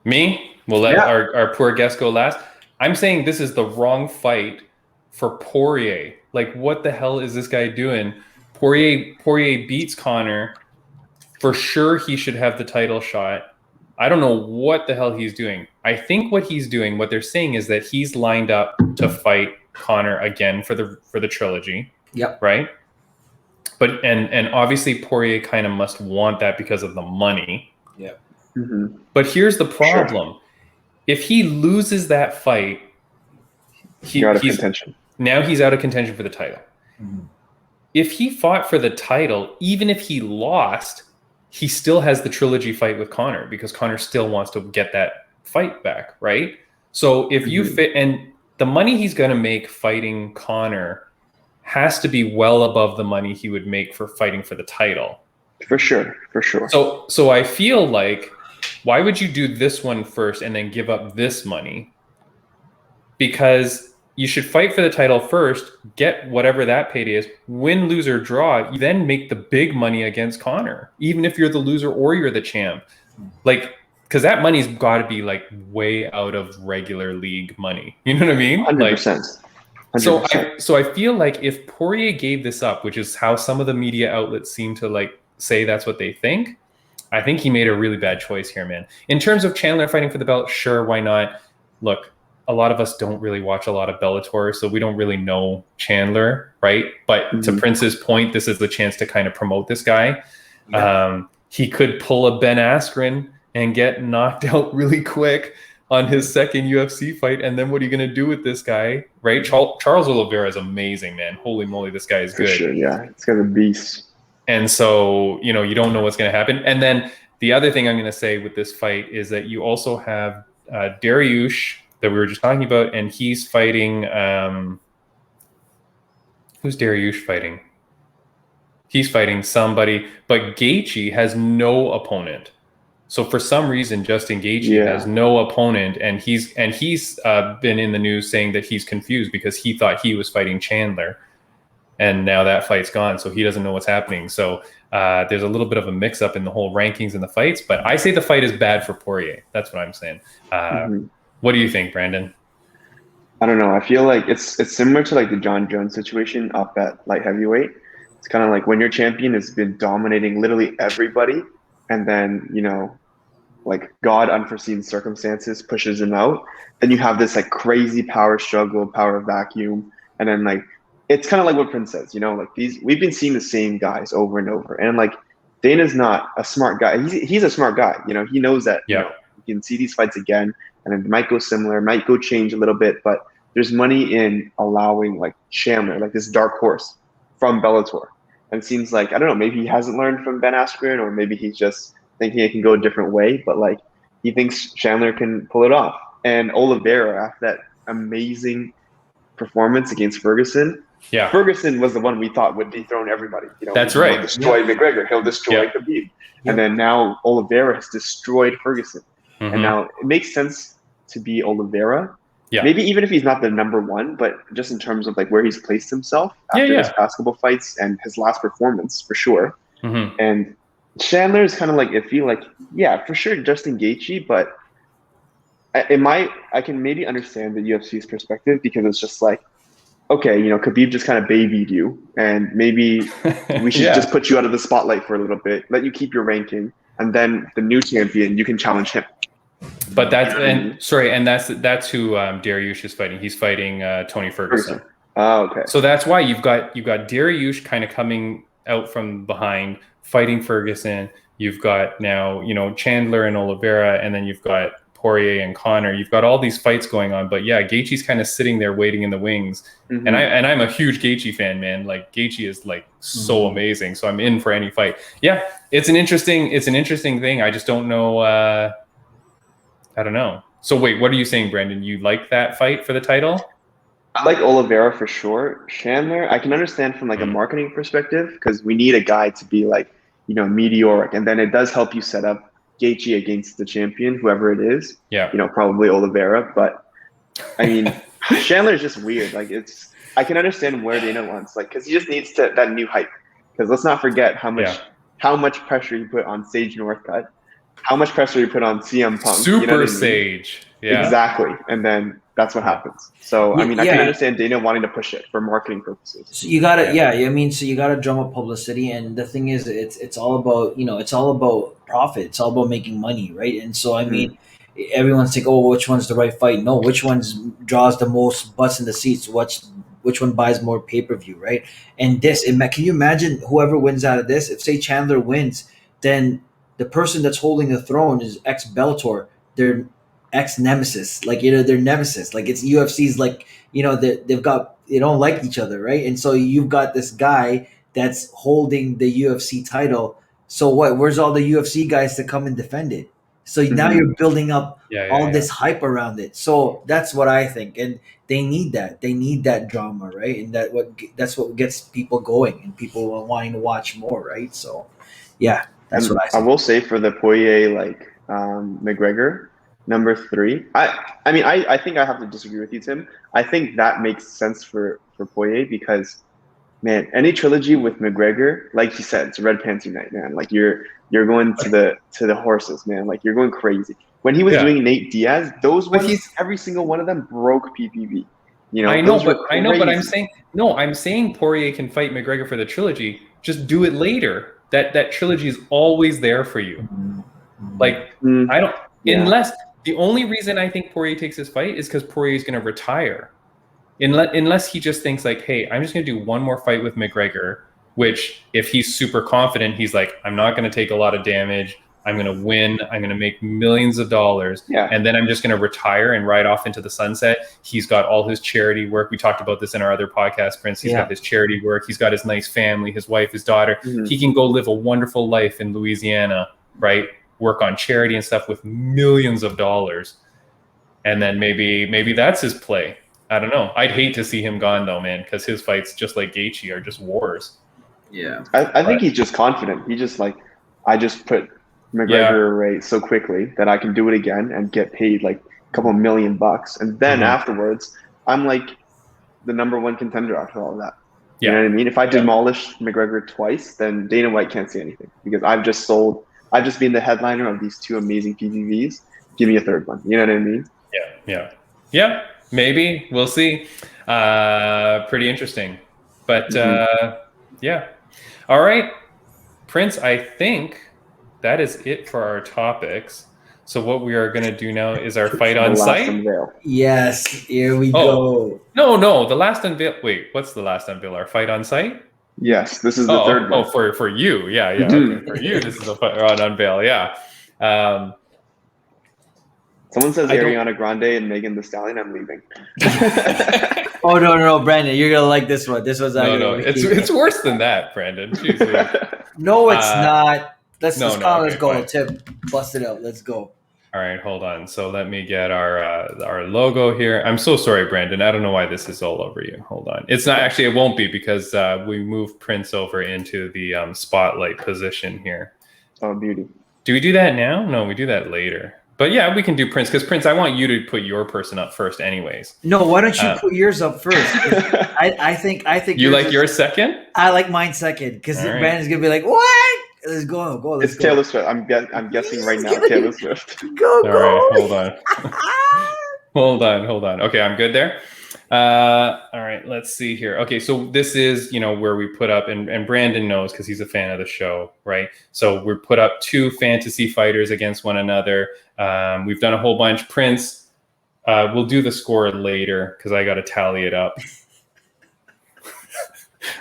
Me? We'll let our poor guest go last. I'm saying this is the wrong fight for Poirier. Like, what the hell is this guy doing? Poirier beats Conor. For sure, he should have the title shot. I don't know what the hell he's doing. I think what he's doing, what they're saying is that he's lined up to fight Conor again for the trilogy. Yep. Right? But and obviously Poirier kind of must want that because of the money. Yeah. Mm-hmm. But here's the problem. Sure. If he loses that fight, he's out of contention. Now he's out of contention for the title. Mm-hmm. If he fought for the title, even if he lost, he still has the trilogy fight with Conor because Conor still wants to get that fight back, right? So if you fit, and the money he's going to make fighting Conor has to be well above the money he would make for fighting for the title. For sure. So I feel like, why would you do this one first and then give up this money? Because you should fight for the title first, get whatever that payday is, win, lose, or draw, you then make the big money against Conor, even if you're the loser or you're the champ. Like, because that money's got to be like way out of regular league money. You know what I mean? 100%. Like, so I feel like if Poirier gave this up, which is how some of the media outlets seem to like say that's what they think, I think he made a really bad choice here, man. In terms of Chandler fighting for the belt, sure, why not? Look, a lot of us don't really watch a lot of Bellator, so we don't really know Chandler, right? But to Prince's point, this is the chance to kind of promote this guy. Yeah. He could pull a Ben Askren and get knocked out really quick on his second UFC fight. And then what are you going to do with this guy, right? Charles Oliveira is amazing, man. Holy moly, this guy is good. For sure, yeah. It's got a beast. And so, you don't know what's going to happen. And then the other thing I'm going to say with this fight is that you also have Dariush, that we were just talking about, and he's fighting who's Dariush fighting? He's fighting somebody, but Gaethje has no opponent. So for some reason, Justin Gaethje has no opponent, and he's been in the news saying that he's confused because he thought he was fighting Chandler, and now that fight's gone, so he doesn't know what's happening. So there's a little bit of a mix-up in the whole rankings and the fights, but I say the fight is bad for Poirier. That's what I'm saying. What do you think, Brandon? I don't know. I feel like it's similar to like the John Jones situation up at light heavyweight. It's kind of like when your champion has been dominating literally everybody, and then like God unforeseen circumstances pushes him out. Then you have this like crazy power struggle, power vacuum, and then like it's kind of like what Prince says. Like we've been seeing the same guys over and over, and like Dana's not a smart guy. He's a smart guy. He knows that. You can see these fights again, and it might go similar, might go change a little bit, but there's money in allowing like Chandler, like this dark horse from Bellator. And it seems like, I don't know, maybe he hasn't learned from Ben Askren, or maybe he's just thinking it can go a different way, but like he thinks Chandler can pull it off. And Oliveira, after that amazing performance against Ferguson, Yeah. Ferguson was the one we thought would dethrone everybody. That's right. He'll destroy McGregor. He'll destroy Khabib. And then now Oliveira has destroyed Ferguson. And now it makes sense to be Oliveira. Yeah. Maybe even if he's not the number one, but just in terms of like where he's placed himself after his basketball fights and his last performance, for sure. And Chandler is kind of like iffy. Like, yeah, for sure, Justin Gaethje, but I can maybe understand the UFC's perspective, because it's just like, okay, Khabib just kind of babied you, and maybe we should just put you out of the spotlight for a little bit, let you keep your ranking, and then the new champion, you can challenge him. But that's that's who Dariush is fighting. He's fighting Tony Ferguson. Oh, okay. So that's why you've got Dariush kind of coming out from behind, fighting Ferguson. You've got now Chandler and Oliveira, and then you've got Poirier and Conor. You've got all these fights going on, but yeah, Gaethje's kind of sitting there waiting in the wings. And I'm a huge Gaethje fan, man. Like, Gaethje is like so amazing, so I'm in for any fight. Yeah, it's an interesting thing. I just don't know. I don't know. So wait, what are you saying, Brandon? You like that fight for the title? I like Oliveira for sure. Chandler, I can understand from like a marketing perspective, because we need a guy to be like, meteoric, and then it does help you set up Gaethje against the champion, whoever it is. Yeah. Probably Oliveira, but I mean, Chandler is just weird. Like, I can understand where Dana wants, like, because he just needs that new hype. Because let's not forget how much pressure you put on Sage Northcutt, how much pressure you put on CM Punk. Super Sage. Yeah. Exactly. And then that's what happens. So, I mean, I can understand Dana wanting to push it for marketing purposes. So you gotta, so you gotta drum up publicity. And the thing is, it's all about, it's all about profit. It's all about making money, right? And so, I mean, everyone's like, oh, which one's the right fight? No, which one's draws the most butts in the seats? Which one buys more pay-per-view, right? And can you imagine whoever wins out of this? If, say, Chandler wins, then the person that's holding the throne is ex-Bellator. They're ex-nemesis. Like, they're nemesis. Like, it's UFC's like, they don't like each other, right? And so you've got this guy that's holding the UFC title. So what? Where's all the UFC guys to come and defend it? So now you're building up this hype around it. So that's what I think. And they need that. They need that drama, right? And that's what gets people going and people wanting to watch more, right? So, yeah. That's what I say. I will say for the Poirier, McGregor, number 3. I mean, I think I have to disagree with you, Tim. I think that makes sense for Poirier because, man, any trilogy with McGregor, like you said, it's a red pants unite, man. Like, you're going to the horses, man. Like, you're going crazy. When he was doing Nate Diaz, those ones, every single one of them broke PPV. I know, but I'm saying Poirier can fight McGregor for the trilogy. Just do it later. That trilogy is always there for you. Like, I don't, unless the only reason I think Poirier takes this fight is because Poirier is going to retire. Unless he just thinks like, hey, I'm just going to do one more fight with McGregor, which if he's super confident, he's like, I'm not going to take a lot of damage. I'm going to win. I'm going to make millions of dollars. Yeah. And then I'm just going to retire and ride off into the sunset. He's got all his charity work. We talked about this in our other podcast, Prince. He's got his charity work. He's got his nice family, his wife, his daughter. He can go live a wonderful life in Louisiana, right? Work on charity and stuff with millions of dollars. And then maybe that's his play. I don't know. I'd hate to see him gone though, man, because his fights, just like Gaethje, are just wars. Yeah. I think he's just confident. He just like, I just put McGregor away so quickly that I can do it again and get paid like a couple $1 million. And then afterwards, I'm like the number 1 contender after all of that. You know what I mean? If I demolish McGregor twice, then Dana White can't say anything because I've just been the headliner of these 2 amazing PPVs. Give me a third one. You know what I mean? Yeah. Maybe. We'll see. Pretty interesting. But yeah. All right, Prince, I think that is it for our topics. So what we are going to do now is our fight on site. Yes, here we go. No, the last unveil. Wait, what's the last unveil? Our fight on site? Yes, this is the third one. Oh, for you. Yeah. Okay. For you, this is a fight on unveil. Yeah. Someone says Ariana Grande and Megan Thee Stallion. I'm leaving. Oh no, Brandon, you're gonna like this one. This was it's worse than that, Brandon. Jeez, no, it's not. Let's go. Tim, bust it out. Let's go. All right, hold on. So let me get our logo here. I'm so sorry, Brandon. I don't know why this is all over you. Hold on. It's not actually. It won't be because we moved Prince over into the spotlight position here. Oh, beauty. Do we do that now? No, we do that later. But yeah, we can do Prince because Prince, I want you to put your person up first, anyways. No, why don't you put yours up first? I think you like yours second. I like mine second because Brandon's gonna be like, "What? Let's go, let's it's go." Taylor Swift. I'm guessing right now, Taylor Swift. Go. All right, hold on. Okay, I'm good there. All right, let's see here. Okay, so this is, where we put up, and Brandon knows because he's a fan of the show, right? So we put up 2 fantasy fighters against one another. We've done a whole bunch. Prince, we'll do the score later because I got to tally it up.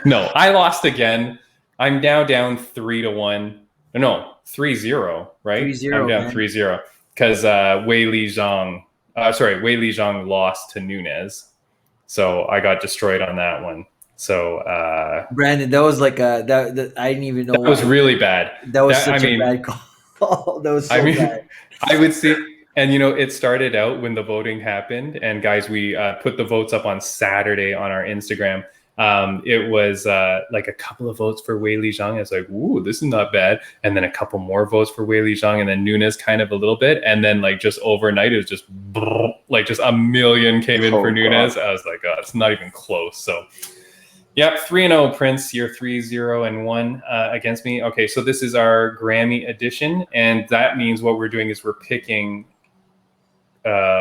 No, I lost again. I'm now down 3-1. No, 3-0, right? 3-0, I'm down man. 3-0 because Weili Zhang lost to Nunes. So I got destroyed on that one. So Brandon, that was like that I didn't even know. That was really bad. That was such a bad call. That was so bad. I would see, and it started out when the voting happened. And guys, we put the votes up on Saturday on our Instagram. It was like a couple of votes for Weili Zhang. I was like, ooh, this is not bad. And then a couple more votes for Weili Zhang, and then Nunes kind of a little bit. And then like just overnight, it was just like just a million came in for Nunes. I was like, oh, it's not even close. So yep, 3-0 Prince. You're 3-0-1 against me. Okay, so this is our Grammy edition. And that means what we're doing is we're picking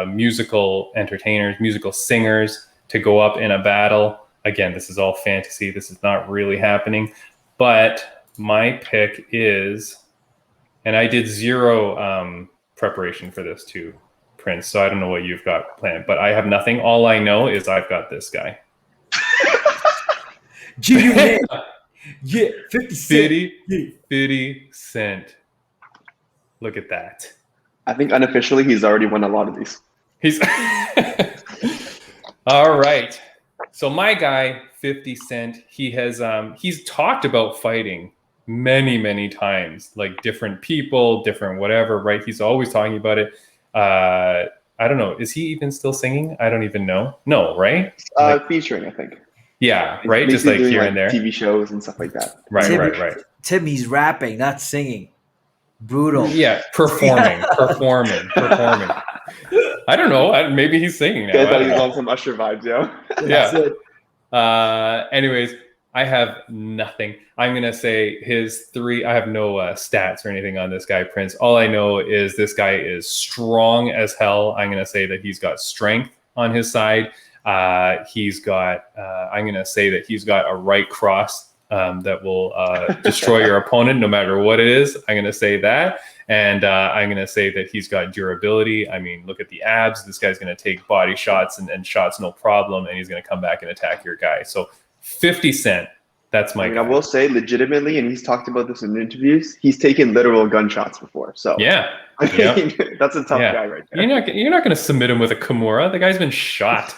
musical entertainers, musical singers to go up in a battle. Again, this is all fantasy. This is not really happening. But my pick is, and I did 0 preparation for this too, Prince. So I don't know what you've got planned, but I have nothing. All I know is I've got this guy. Yeah, 50 Cent. 50 Cent. Look at that. I think unofficially he's already won a lot of these. He's all right. So my guy, 50 Cent, he has he's talked about fighting many times, like different people, different whatever, right? He's always talking about it. I don't know. Is he even still singing? I don't even know. No, right? Featuring, I think. Yeah, right? Just like here and there. TV shows and stuff like that. Right. Tim, he's rapping, not singing. Brutal. Yeah, performing. I don't know. Maybe he's singing now. I thought he was on some Usher vibes, yeah. Anyways, I have nothing. I'm going to say his 3. I have no stats or anything on this guy, Prince. All I know is this guy is strong as hell. I'm going to say that he's got strength on his side. He's got, I'm going to say that he's got a right cross that will destroy your opponent no matter what it is. I'm going to say that. And I'm going to say that he's got durability. I mean, look at the abs. This guy's going to take body shots and shots no problem, and he's going to come back and attack your guy. So 50 Cent, that's my guy. I will say legitimately, and he's talked about this in interviews, he's taken literal gunshots before. So yeah, I mean, that's a tough guy right there. You're not going to submit him with a Kimura. The guy's been shot.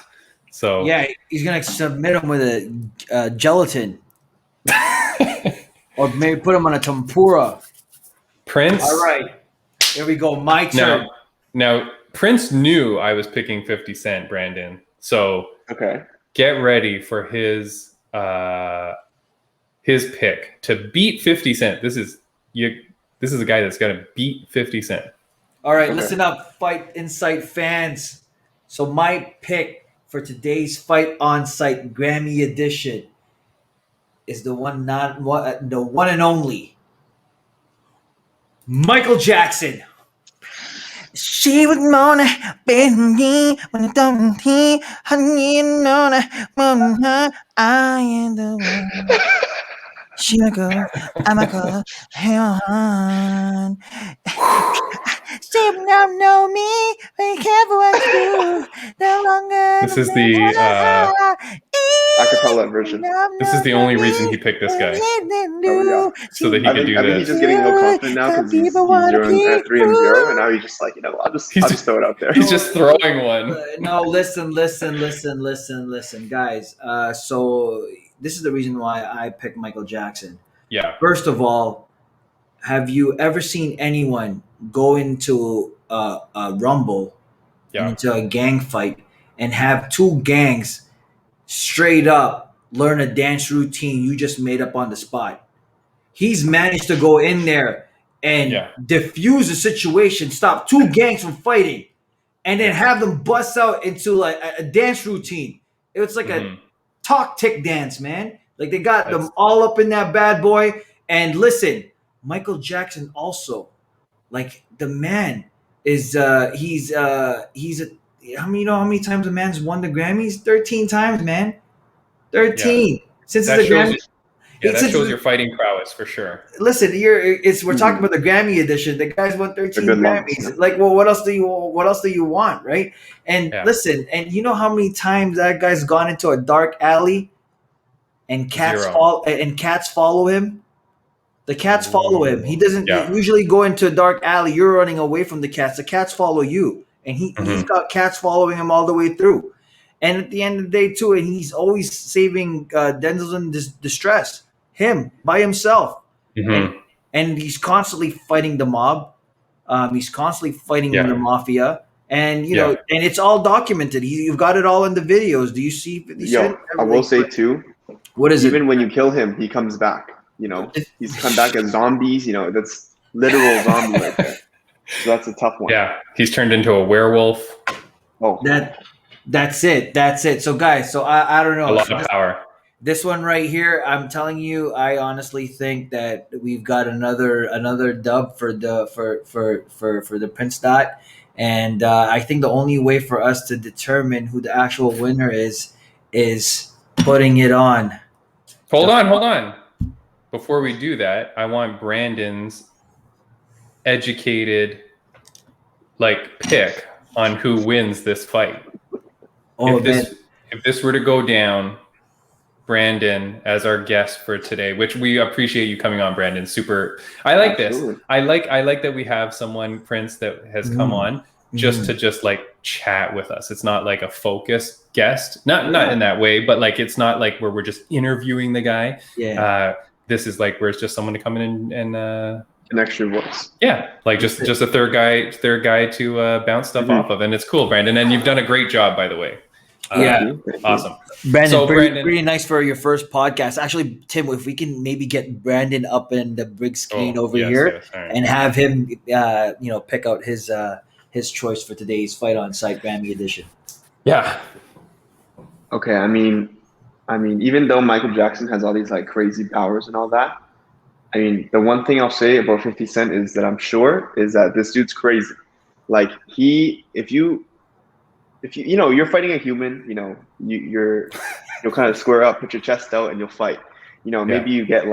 So yeah, he's going to submit him with a gelatin. Or maybe put him on a tempura. Prince. All right. Here we go. My turn. Now, Prince knew I was picking 50 Cent, Brandon. So get ready for his pick to beat 50 Cent. This is a guy that's going to beat 50 Cent. All right, listen up, Fight Insight fans. So my pick for today's Fight On Site Grammy Edition is the one and only Michael Jackson. She would moan, baby, when you don't hear, honey, I am the one. She would go, I'm a girl, hang on. She would not know me, be careful what you do. No longer. This is the acapella version. This is the only reason he picked this guy. So that he could do this. He's just getting a little confident now because he's doing 3-0, and now he's just like, I'll just throw it out there. He's just throwing one. No, listen, guys. So this is the reason why I picked Michael Jackson. Yeah. First of all, have you ever seen anyone go into a rumble and into a gang fight and have two gangs straight up learn a dance routine you just made up on the spot. He's managed to go in there and diffuse the situation, stop two gangs from fighting, and then have them bust out into like a dance routine. It was like a talk tick dance, man. Like they got them all up in that bad boy. And listen, Michael Jackson also, like the man is he's how many times the man's won the Grammys? 13 times, man. 13 since that the shows, Grammy. that shows your fighting prowess for sure. Listen, we're talking about the Grammy edition. The guy's won 13 Grammys. Lumps, like, well, what else do you want, right? And listen, and you know how many times that guy's gone into a dark alley and cats follow him? The cats follow him. He doesn't usually go into a dark alley. You're running away from the cats. The cats follow you. And he's got cats following him all the way through. And at the end of the day, too, and he's always saving Denzel's in distress. Him, by himself. And he's constantly fighting the mob. He's constantly fighting the mafia. And, you know, and it's all documented. You've got it all in the videos. Do you see? I will say, too, what is even when you kill him, he comes back. You know, he's come back as zombies. You know, that's literal zombie right there. So that's a tough one. Yeah, he's turned into a werewolf. Oh, that's it. So guys, I don't know. A lot of power. This one right here, I'm telling you, I honestly think that we've got another dub for the Prince Dot, and I think the only way for us to determine who the actual winner is putting it on. Hold on. Before we do that, I want Brandon's educated pick on who wins this fight. If this were to go down, Brandon as our guest for today, which we appreciate you coming on, Brandon. Super. I like Absolutely. this. I like that we have someone, Prince, that has come on just to chat with us. It's not like a focused guest, not in that way, but it's not like where we're just interviewing the guy. This is where it's just someone to come in and an extra voice. Yeah, just a third guy to bounce stuff off of, and it's cool, Brandon. And you've done a great job, by the way. Awesome, Brandon. So pretty nice for your first podcast. Actually, Tim, if we can maybe get Brandon up in the big screen here and have him, pick out his choice for today's Fight on Sight Grammy Edition. Yeah. Okay, I mean, even though Michael Jackson has all these crazy powers and all that, I mean, the one thing I'll say about 50 Cent is that I'm sure is that this dude's crazy. If you're fighting a human, you'll kind of square up, put your chest out, and you'll fight. Maybe you get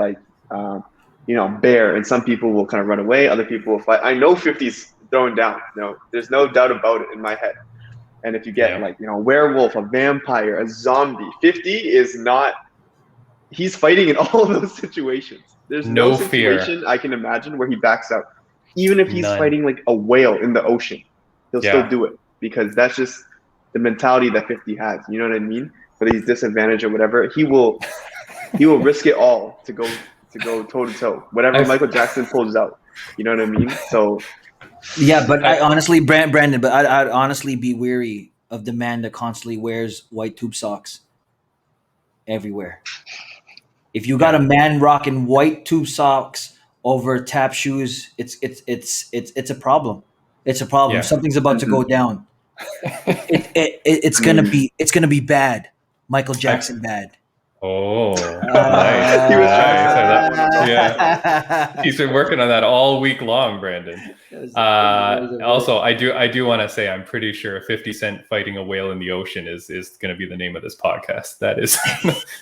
bear, and some people will kind of run away, other people will fight. I know 50's throwing down. There's no doubt about it in my head. And if you get werewolf, a vampire, a zombie, 50 is not. He's fighting in all of those situations. There's no situation fear I can imagine where he backs out. Even if he's fighting a whale in the ocean, he'll still do it because that's just the mentality that 50 has. You know what I mean? But he's disadvantaged or whatever. He will risk it all to go toe to toe. Whatever Michael Jackson pulls out. You know what I mean? So. Yeah, but I honestly, Brandon, I'd honestly be weary of the man that constantly wears white tube socks everywhere. If you got a man rocking white tube socks over tap shoes, it's a problem. It's a problem. Yeah. Something's about to go down. It's gonna be bad. Michael Jackson bad. Oh, nice. He was trying to say Yeah, he's been working on that all week long, Brandon. Also, I do want to say I'm pretty sure 50 Cent fighting a whale in the ocean is going to be the name of this podcast.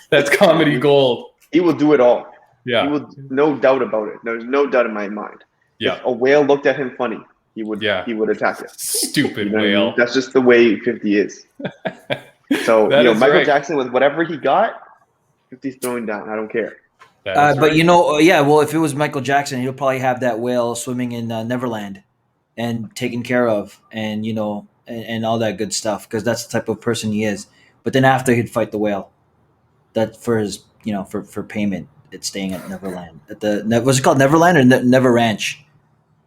That's comedy gold. He will do it all. Yeah, he will, no doubt about it. There's no doubt in my mind. Yeah, if a whale looked at him funny, he would attack it. Stupid whale. I mean? That's just the way 50 is. So Michael Jackson with whatever he got. 50's throwing down. I don't care. But well, if it was Michael Jackson, he'll probably have that whale swimming in Neverland and taken care of, and and all that good stuff, because that's the type of person he is. But then after, he'd fight the whale. That for his for payment, it's staying at Neverland. At the what's it called, Neverland or Never Ranch?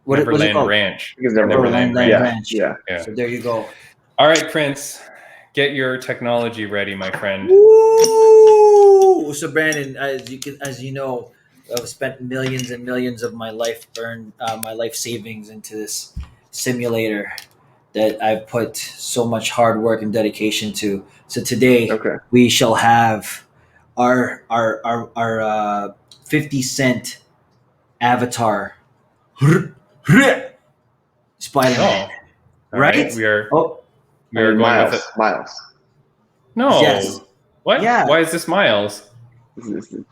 What's it Neverland called? Ranch. Because Neverland Ranch. Yeah. So there you go. All right, Prince, get your technology ready, my friend. Woo! So Brandon, as you know, I've spent millions and millions of my life my life savings into this simulator that I've put so much hard work and dedication to. So today Okay. we shall have our 50 Cent avatar, Spider-Man. Oh, Right? We are Oh, going Miles. with it. Miles. No. Yes. What? Yeah. Why is this Miles? This is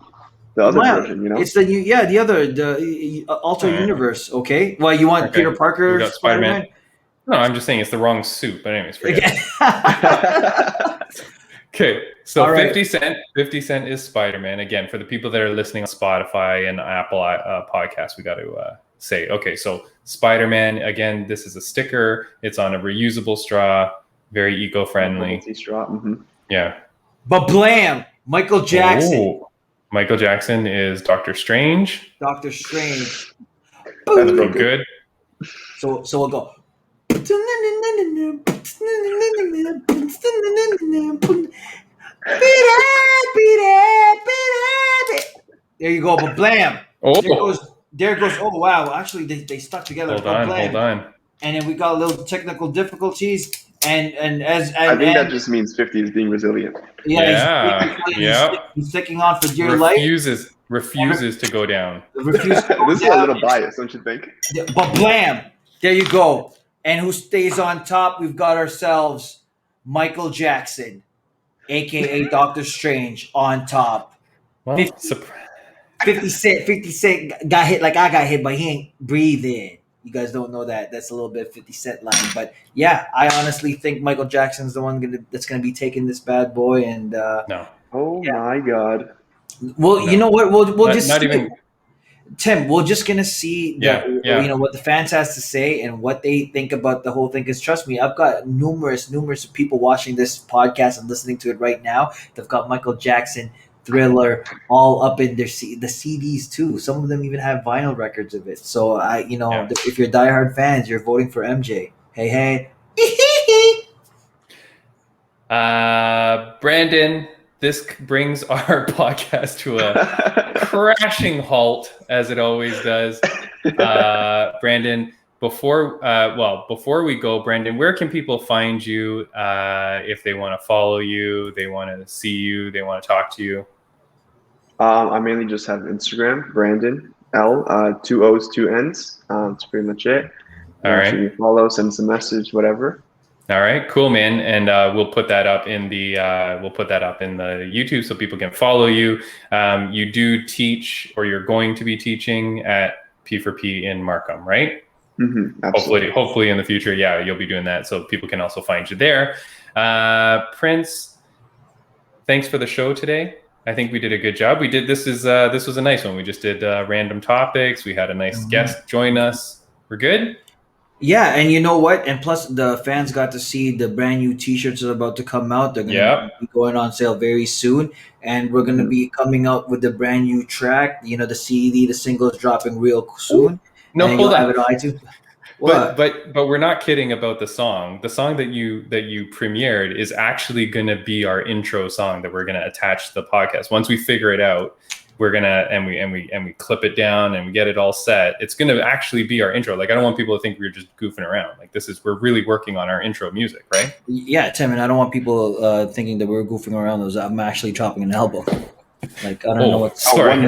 the other version, you know? It's the new, the alter Alright. universe. Okay. Well, you want Okay. Peter Parker We got Spider-Man. No, I'm just saying it's the wrong suit. But anyways, forget it. Okay, so All right. 50 Cent is Spider-Man. Again, for the people that are listening on Spotify and Apple podcasts, we got to say, okay, so Spider-Man, again, this is a sticker. It's on a reusable straw, very eco-friendly. Straw. Mm-hmm. Yeah. But blam! Michael Jackson. Ooh. Michael Jackson is Doctor Strange. Doctor Strange. That's real Good. So we'll go. There you go, but blam! Oh, There goes. Oh wow! Actually, they stuck together. hold on. And then we got a little technical difficulties. And I think that just means 50 is being resilient. He's sticking on for dear life. Refuses to go down. This is a little biased, don't you think? But blam! There you go. And who stays on top? We've got ourselves Michael Jackson, aka Doctor Strange, on top. Well, 50 Cent got hit like I got hit, but he ain't breathing. You guys don't know that. That's a little bit 50 Cent line. But yeah, I honestly think Michael Jackson's the one that's gonna be taking this bad boy. And no. Oh my God. Well, No. you know what? We'll just not see. even. Tim, we're just gonna see Yeah. what the fans has to say and what they think about the whole thing. Because trust me, I've got numerous people watching this podcast and listening to it right now. They've got Michael Jackson, Thriller, all up in the CDs too. Some of them even have vinyl records of it. So if you're diehard fans, you're voting for MJ. Hey. Brandon, this brings our podcast to a crashing halt, as it always does. Brandon, before we go, Brandon, where can people find you if they want to follow you, they want to see you, they want to talk to you? I mainly just have Instagram, Brandon L, 2 O's, 2 N's. That's pretty much it. All right. Shoot me a follow, send us a message, whatever. All right, cool, man. And we'll put that up in the YouTube so people can follow you. You do teach, or you're going to be teaching at P4P in Markham, right? Mm-hmm, absolutely. Hopefully in the future, you'll be doing that, so people can also find you there. Prince, thanks for the show today. I think we did a good job. This was a nice one. We just did random topics. We had a nice guest join us. We're good. Yeah, and you know what? And plus, the fans got to see the brand new T-shirts that are about to come out. They're going to be going on sale very soon, and we're going to be coming out with the brand new track. You know, the CD, the single's dropping real soon. No, hold on. Have it on iTunes. What? But we're not kidding about the song. The song that you premiered is actually going to be our intro song that we're going to attach to the podcast. Once we figure it out, we're gonna and we clip it down and we get it all set. It's gonna actually be our intro. Like, I don't want people to think we're just goofing around. Like, we're really working on our intro music, right? Yeah, Tim, and I don't want people thinking that we're goofing around. I'm actually dropping an album. Like, I don't know what. Sorry.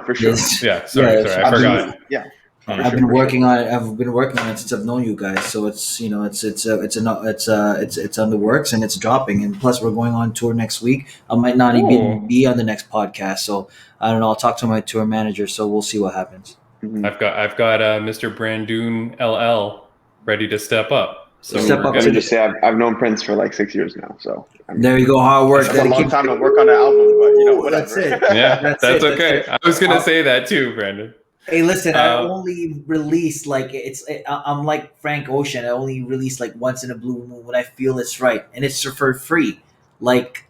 For sure. Sorry, I forgot. Yeah. I've been working on it. I've been working on it since I've known you guys. So it's in the works and it's dropping. And plus, we're going on tour next week. I might not even be on the next podcast. So I don't know. I'll talk to my tour manager. So we'll see what happens. Mm-hmm. I've got Mr. Brandon LL ready to step up. So let me just say I've known Prince for like 6 years now. So there you go. Hard work. It's a long time to work on an album, but whatever. That's it. Yeah, that's okay. I was gonna say that too, Brandon. Hey, listen, I only release I'm like Frank Ocean. I only release like once in a blue moon when I feel it's right, and it's for free, like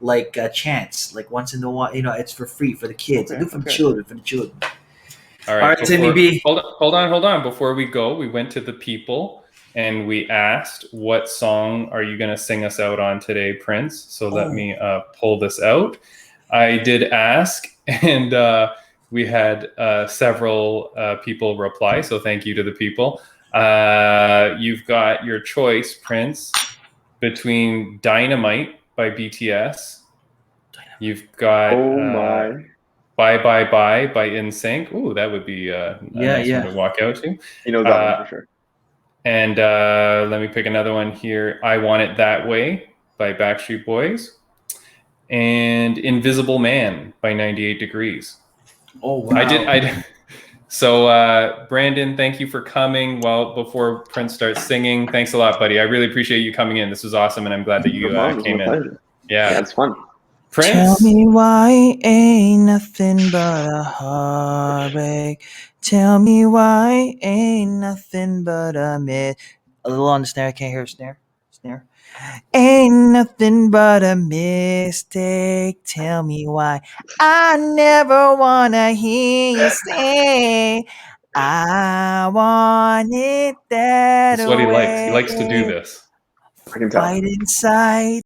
Chance, like once in a while. It's for free for the kids. I do it for the children. All All right, right, Timmy B. Hold on. Before we go, we went to the people and we asked, what song are you going to sing us out on today, Prince? So let me pull this out. I did ask, and we had several people reply. So thank you to the people. You've got your choice, Prince, between Dynamite by BTS. You've got Bye Bye Bye by NSYNC. Ooh, that would be a nice one to walk out to. You know that one for sure. And let me pick another one here. I Want It That Way by Backstreet Boys. And Invisible Man by 98 Degrees. Oh, wow. I did. So, Brandon, thank you for coming. Well, before Prince starts singing, thanks a lot, buddy. I really appreciate you coming in. This was awesome, and I'm glad that you came in. Pleasure. Yeah, it's fun. Prince. Tell me why ain't nothing but a heartbreak. Tell me why ain't nothing but a little on the snare. I can't hear a snare. Ain't nothing but a mistake. Tell me why I never wanna hear you say I want it that way. That's what he likes. He likes to do this. I can tell. Fight inside.